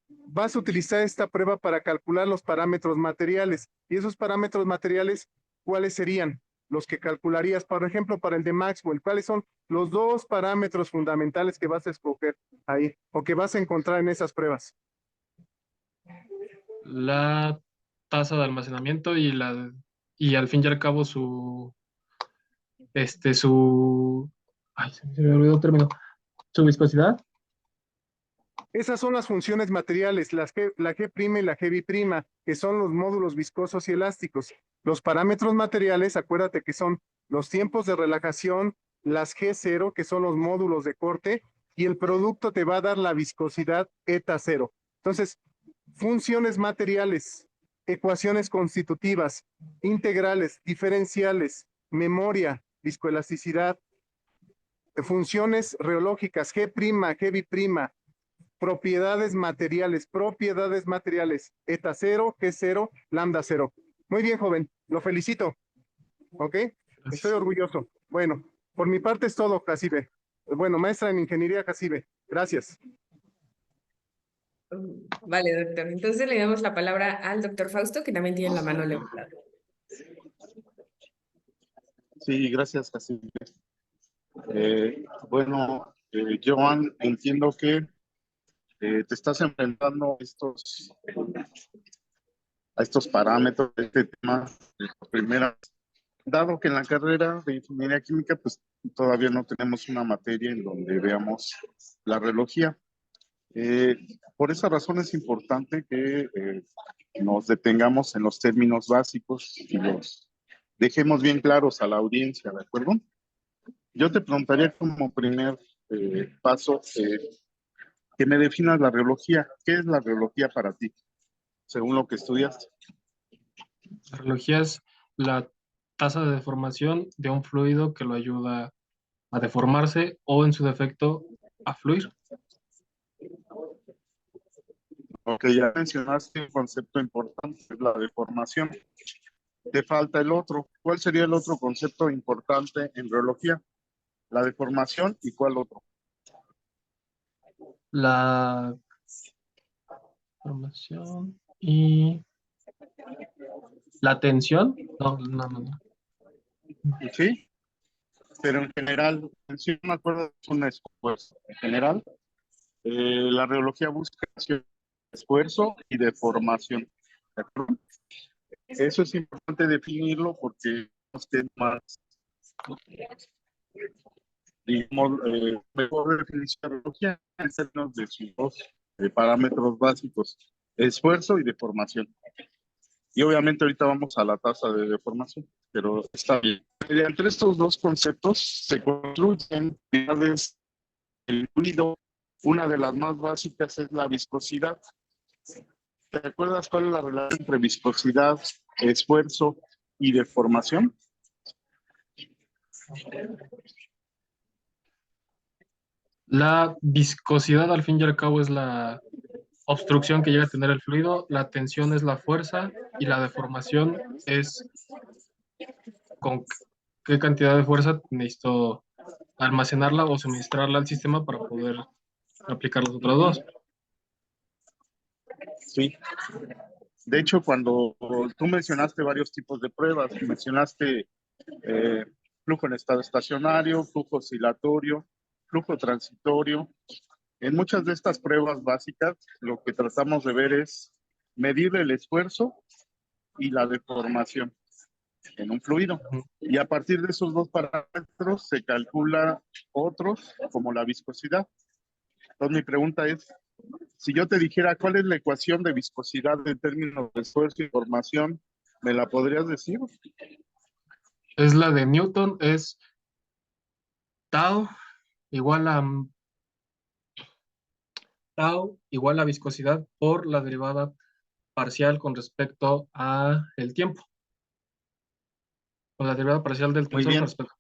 [SPEAKER 4] vas a utilizar esta prueba para calcular los parámetros materiales. Y esos parámetros materiales, ¿cuáles serían? Los que calcularías, por ejemplo, para el de Maxwell. ¿Cuáles son los dos parámetros fundamentales que vas a escoger ahí o que vas a encontrar en esas pruebas?
[SPEAKER 3] La tasa de almacenamiento y al fin y al cabo su, ay, se me olvidó el término, su viscosidad.
[SPEAKER 4] Esas son las funciones materiales, la G' y la G'B', que son los módulos viscosos y elásticos. Los parámetros materiales, acuérdate que son los tiempos de relajación, las G0, que son los módulos de corte, y el producto te va a dar la viscosidad eta 0. Entonces, funciones materiales, ecuaciones constitutivas, integrales, diferenciales, memoria, viscoelasticidad, funciones reológicas, G', G'B', propiedades materiales, eta 0, G 0, lambda 0. Muy bien, joven, lo felicito, ¿ok? Estoy orgulloso. Bueno, por mi parte es todo, Jacibe. Bueno, maestra en ingeniería, Jacibe. Gracias.
[SPEAKER 1] Vale, doctor. Entonces le damos la palabra al doctor Fausto, que también tiene la mano levantada.
[SPEAKER 2] Sí, gracias, Jacinto. Bueno, Joan, entiendo que te estás enfrentando a estos parámetros de este tema de la primera, dado que en la carrera de ingeniería química, pues todavía no tenemos una materia en donde veamos la reología. Eh, por esa razón es importante que nos detengamos en los términos básicos y los dejemos bien claros a la audiencia, ¿de acuerdo? Yo te preguntaría como primer paso que me definas la reología. ¿Qué es la reología para ti, según lo que estudiaste?
[SPEAKER 3] La reología es la tasa de deformación de un fluido que lo ayuda a deformarse o en su defecto a fluir.
[SPEAKER 2] Ok, ya mencionaste un concepto importante, es la deformación. Te falta el otro. ¿Cuál sería el otro concepto importante en reología? La deformación y ¿cuál otro?
[SPEAKER 3] La deformación y la tensión. No.
[SPEAKER 2] Sí, pero en general, sí me acuerdo que es un esfuerzo. En general, la reología busca esfuerzo y deformación. ¿De acuerdo? Eso es importante definirlo porque los temas, digamos, mejor definición de reología en términos de sus dos parámetros básicos, esfuerzo y deformación. Y obviamente ahorita vamos a la tasa de deformación, pero está bien. Entre estos dos conceptos se construyen unidades del fluido. Una de las más básicas es la viscosidad. ¿Te acuerdas cuál es la relación entre viscosidad, esfuerzo y deformación?
[SPEAKER 3] La viscosidad al fin y al cabo es la obstrucción que llega a tener el fluido, la tensión es la fuerza y la deformación es con qué cantidad de fuerza necesito almacenarla o suministrarla al sistema para poder aplicar los otros dos.
[SPEAKER 2] Sí. De hecho, cuando tú mencionaste varios tipos de pruebas, mencionaste flujo en estado estacionario, flujo oscilatorio, flujo transitorio. En muchas de estas pruebas básicas, lo que tratamos de ver es medir el esfuerzo y la deformación en un fluido. Y a partir de esos dos parámetros se calcula otros, como la viscosidad. Entonces mi pregunta es, si yo te dijera cuál es la ecuación de viscosidad en términos de esfuerzo y formación, ¿me la podrías decir?
[SPEAKER 3] Es la de Newton, es tau igual a viscosidad por la derivada parcial con respecto a el tiempo, o la derivada parcial del
[SPEAKER 2] Muy
[SPEAKER 3] tensor con
[SPEAKER 2] bien,
[SPEAKER 3] respecto.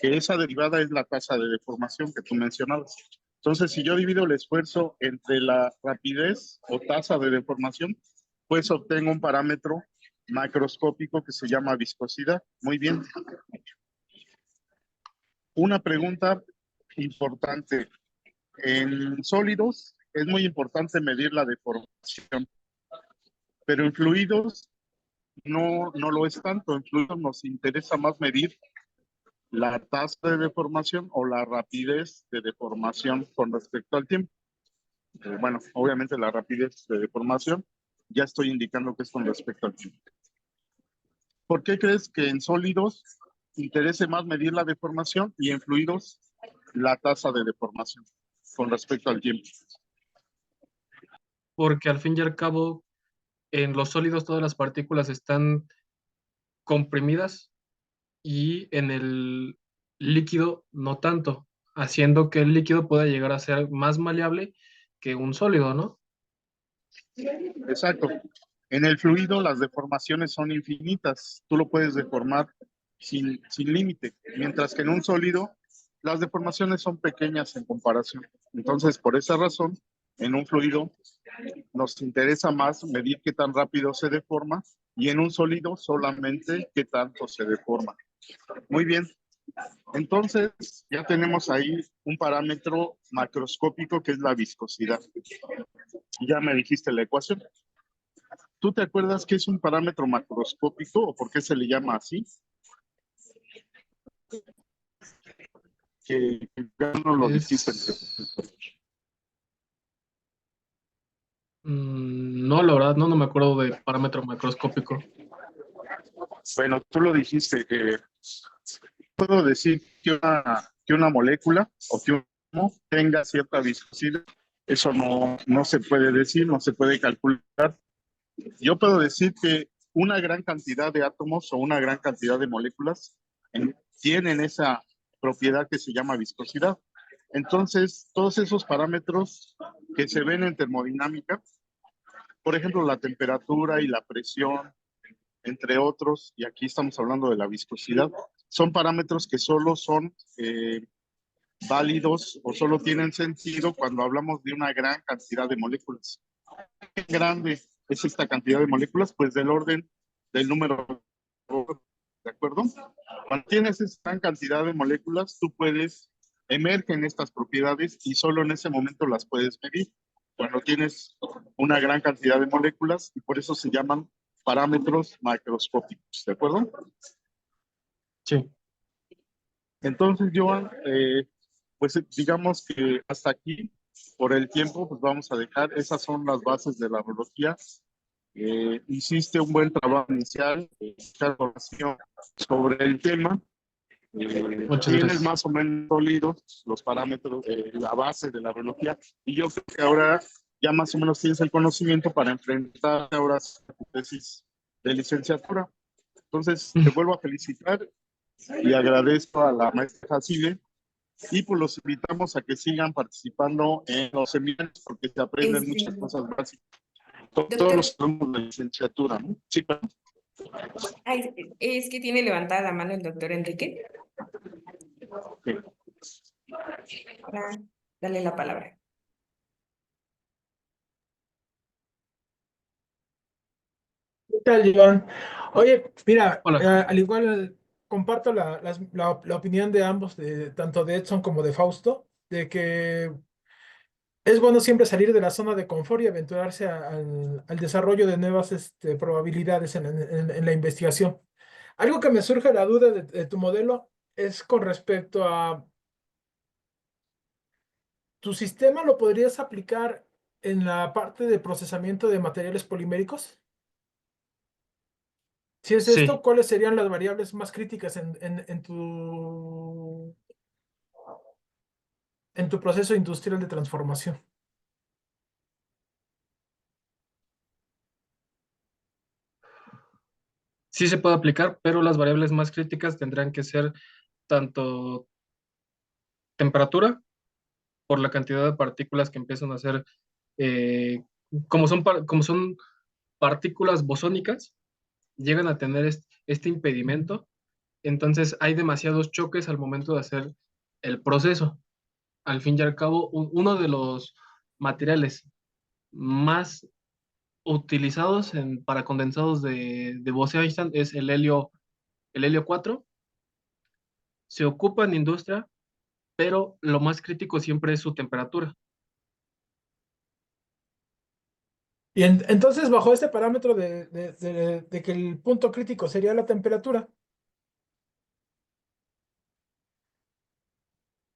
[SPEAKER 2] que esa derivada es la tasa de deformación que tú mencionabas. Entonces, si yo divido el esfuerzo entre la rapidez o tasa de deformación, pues obtengo un parámetro macroscópico que se llama viscosidad. Muy bien. Una pregunta importante. En sólidos es muy importante medir la deformación, pero en fluidos no lo es tanto. En fluidos nos interesa más medir la tasa de deformación o la rapidez de deformación con respecto al tiempo. Bueno, obviamente la rapidez de deformación ya estoy indicando que es con respecto al tiempo. ¿Por qué crees que en sólidos interese más medir la deformación y en fluidos la tasa de deformación con respecto al tiempo?
[SPEAKER 3] Porque al fin y al cabo, en los sólidos todas las partículas están comprimidas y en el líquido no tanto, haciendo que el líquido pueda llegar a ser más maleable que un sólido, ¿no?
[SPEAKER 2] Exacto. En el fluido las deformaciones son infinitas. Tú lo puedes deformar sin límite, mientras que en un sólido las deformaciones son pequeñas en comparación. Entonces, por esa razón, en un fluido nos interesa más medir qué tan rápido se deforma y en un sólido solamente qué tanto se deforma. Muy bien. Entonces, ya tenemos ahí un parámetro macroscópico que es la viscosidad. Ya me dijiste la ecuación. ¿Tú te acuerdas qué es un parámetro macroscópico o por qué se le llama así? Que ya no lo dijiste.
[SPEAKER 3] No, la verdad, no me acuerdo de parámetro macroscópico.
[SPEAKER 2] Bueno, tú lo dijiste. Puedo decir que una molécula o que un átomo tenga cierta viscosidad. Eso no se puede decir, no se puede calcular. Yo puedo decir que una gran cantidad de átomos o una gran cantidad de moléculas tienen esa propiedad que se llama viscosidad. Entonces, todos esos parámetros que se ven en termodinámica, por ejemplo, la temperatura y la presión, entre otros, y aquí estamos hablando de la viscosidad, son parámetros que solo son válidos o solo tienen sentido cuando hablamos de una gran cantidad de moléculas. ¿Qué grande es esta cantidad de moléculas? Pues del orden del número, ¿de acuerdo? Cuando tienes esa gran cantidad de moléculas, tú puedes emergen estas propiedades y solo en ese momento las puedes medir. Cuando tienes una gran cantidad de moléculas y por eso se llaman parámetros macroscópicos, ¿de acuerdo?
[SPEAKER 3] Sí.
[SPEAKER 2] Entonces, Joan, pues digamos que hasta aquí, por el tiempo, pues vamos a dejar. Esas son las bases de la biología. Hiciste un buen trabajo inicial, información sobre el tema.
[SPEAKER 3] Muchas
[SPEAKER 2] Tienes
[SPEAKER 3] gracias.
[SPEAKER 2] más o menos sólidos los parámetros, la base de la biología. Y yo creo que ahora ya más o menos tienes el conocimiento para enfrentar ahora tu tesis de licenciatura. Entonces, te vuelvo a felicitar y agradezco a la maestra Jacile y pues los invitamos a que sigan participando en los seminarios porque se aprenden
[SPEAKER 1] Este,
[SPEAKER 2] muchas cosas básicas. Todos
[SPEAKER 1] doctor,
[SPEAKER 2] los alumnos de licenciatura, ¿no? Sí, pero...
[SPEAKER 1] ay, es que tiene levantada la mano el doctor Enrique.
[SPEAKER 2] okay.
[SPEAKER 1] Para darle la palabra.
[SPEAKER 5] ¿Qué tal, Joan? Oye, mira,
[SPEAKER 3] Hola.
[SPEAKER 5] al igual comparto la opinión de ambos, tanto de Edson como de Fausto, de que es bueno siempre salir de la zona de confort y aventurarse al desarrollo de nuevas probabilidades en la investigación. Algo que me surge la duda de tu modelo es con respecto a tu sistema, ¿lo podrías aplicar en la parte de procesamiento de materiales poliméricos? Si es esto,
[SPEAKER 3] Sí,
[SPEAKER 5] ¿cuáles serían las variables más críticas en tu proceso industrial de transformación?
[SPEAKER 3] sí se puede aplicar, pero las variables más críticas tendrán que ser tanto temperatura, por la cantidad de partículas que empiezan a ser, eh, como son partículas bosónicas, llegan a tener este impedimento, entonces hay demasiados choques al momento de hacer el proceso. Al fin y al cabo, uno de los materiales más utilizados para condensados de Bose-Einstein es el helio 4. Se ocupa en industria, pero lo más crítico siempre es su temperatura.
[SPEAKER 5] Y entonces, bajo este parámetro de que el punto crítico sería la temperatura,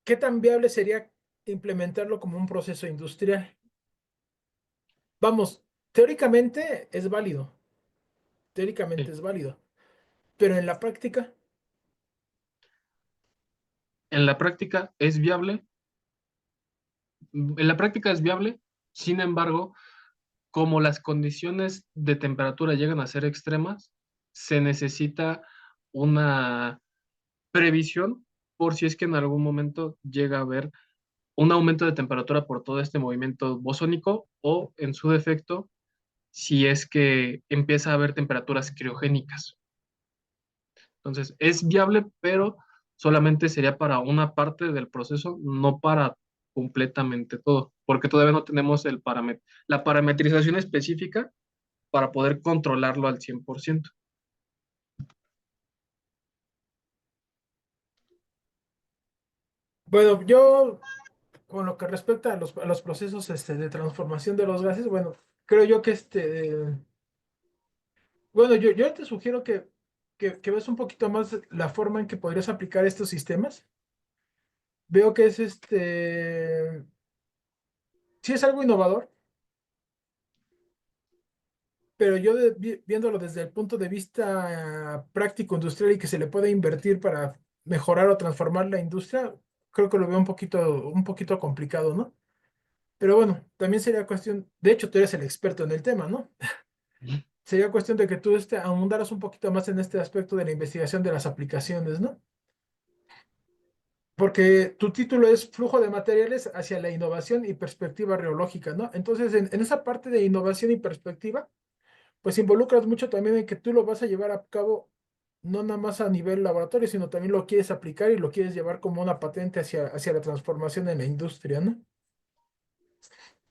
[SPEAKER 5] ¿qué tan viable sería implementarlo como un proceso industrial? Vamos, teóricamente
[SPEAKER 3] Sí.
[SPEAKER 5] es válido, pero en la práctica,
[SPEAKER 3] En la práctica es viable, en la práctica es viable, sin embargo, como las condiciones de temperatura llegan a ser extremas, se necesita una previsión por si es que en algún momento llega a haber un aumento de temperatura por todo este movimiento bosónico o, en su defecto, si es que empieza a haber temperaturas criogénicas. Entonces, es viable, pero solamente sería para una parte del proceso, no para completamente todo, porque todavía no tenemos la parametrización específica para poder controlarlo al 100%.
[SPEAKER 5] bueno, yo con lo que respecta a los procesos de transformación de los gases, bueno, creo yo que bueno, yo te sugiero que veas un poquito más la forma en que podrías aplicar estos sistemas. Veo que sí es algo innovador, pero yo viéndolo desde el punto de vista práctico industrial y que se le puede invertir para mejorar o transformar la industria, creo que lo veo un poquito complicado, ¿no? Pero bueno, también sería cuestión, de hecho tú eres el experto en el tema, ¿no? Sería cuestión de que tú ahondaras un poquito más en este aspecto de la investigación de las aplicaciones, ¿no? Porque tu título es Flujo de materiales hacia la innovación y perspectiva reológica, ¿no? Entonces, en esa parte de innovación y perspectiva, pues involucras mucho también en que tú lo vas a llevar a cabo no nada más a nivel laboratorio, sino también lo quieres aplicar y lo quieres llevar como una patente hacia la transformación en la industria, ¿no?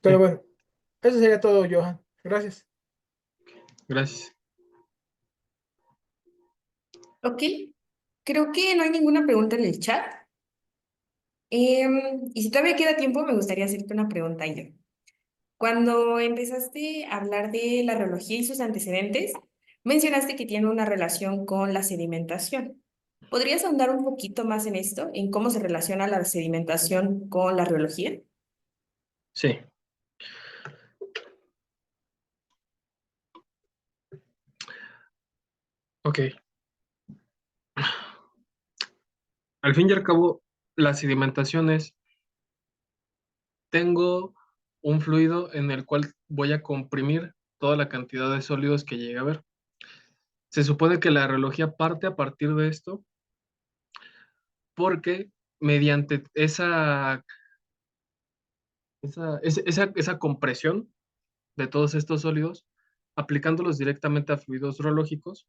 [SPEAKER 5] Pero
[SPEAKER 3] Sí,
[SPEAKER 5] bueno, eso sería todo, Johan. Gracias.
[SPEAKER 3] gracias.
[SPEAKER 1] Ok, creo que no hay ninguna pregunta en el chat. Y si todavía queda tiempo, me gustaría hacerte una pregunta yo. Cuando empezaste a hablar de la reología y sus antecedentes, mencionaste que tiene una relación con la sedimentación. ¿Podrías ahondar un poquito más en esto, en cómo se relaciona la sedimentación con la reología?
[SPEAKER 3] Sí, ok. Al fin y al cabo, la sedimentación es, tengo un fluido en el cual voy a comprimir toda la cantidad de sólidos que llegue a haber. Se supone que la reología parte a partir de esto porque mediante esa compresión de todos estos sólidos, aplicándolos directamente a fluidos reológicos,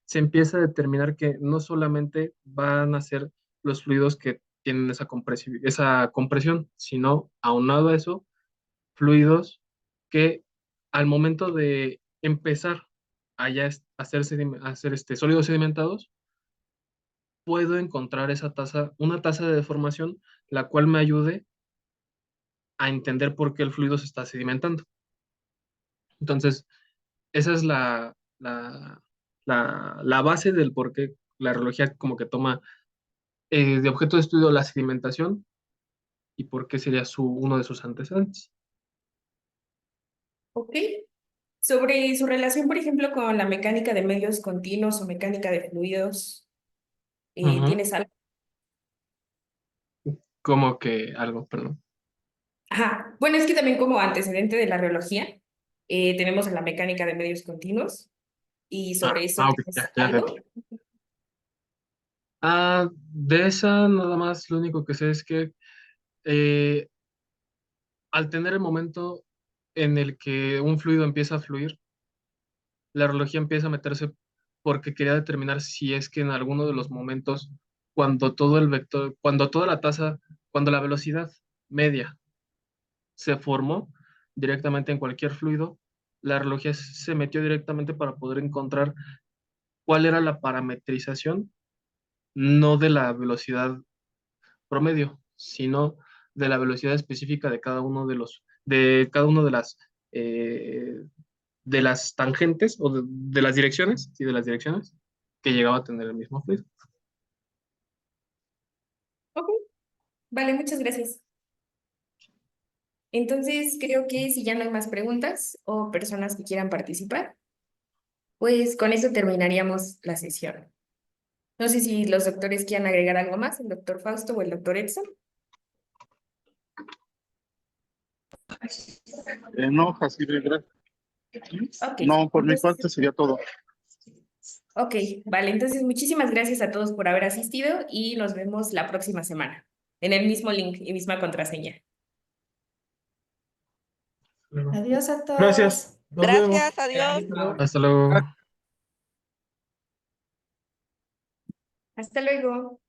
[SPEAKER 3] se empieza a determinar que no solamente van a ser los fluidos que tienen esa compresión, sino aunado a eso, fluidos que al momento de empezar a ya a hacer sólidos sedimentados, puedo encontrar una tasa de deformación la cual me ayude a entender por qué el fluido se está sedimentando. Entonces, esa es la base del por qué la reología como que toma de objeto de estudio la sedimentación y por qué sería uno de sus antecedentes.
[SPEAKER 1] Ok. Sobre su relación, por ejemplo, con la mecánica de medios continuos o mecánica de fluidos,
[SPEAKER 3] Ujú.
[SPEAKER 1] ¿tienes algo?
[SPEAKER 3] Como que algo, perdón.
[SPEAKER 1] Ajá. Bueno, es que también como antecedente de la reología, tenemos la mecánica de medios continuos y sobre eso
[SPEAKER 3] Ok,
[SPEAKER 1] tienes
[SPEAKER 3] ya
[SPEAKER 1] algo.
[SPEAKER 3] entendí. De esa nada más lo único que sé es que eh, al tener el momento en el que un fluido empieza a fluir, la reología empieza a meterse porque quería determinar si es que en alguno de los momentos, cuando todo el vector, cuando toda la tasa, cuando la velocidad media se formó directamente en cualquier fluido, la reología se metió directamente para poder encontrar cuál era la parametrización, no de la velocidad promedio, sino de la velocidad específica de cada uno de cada uno eh, de las tangentes o de las direcciones, sí, de las direcciones que llegaba a tener el mismo fluido.
[SPEAKER 1] Ok, vale, muchas gracias. Entonces, creo que si ya no hay más preguntas o personas que quieran participar, pues con eso terminaríamos la sesión. No sé si los doctores quieran agregar algo más, el doctor Fausto o el doctor Edson.
[SPEAKER 2] No, Jacibe, gracias.
[SPEAKER 1] Ok,
[SPEAKER 2] No, por mi
[SPEAKER 1] entonces,
[SPEAKER 2] parte sería todo.
[SPEAKER 1] ok, vale, entonces muchísimas gracias a todos por haber asistido y nos vemos la próxima semana en el mismo link y misma contraseña. Adiós a todos.
[SPEAKER 5] Gracias. Nos vemos.
[SPEAKER 6] Gracias, adiós.
[SPEAKER 5] Hasta luego.
[SPEAKER 3] Hasta luego.
[SPEAKER 1] Hasta luego.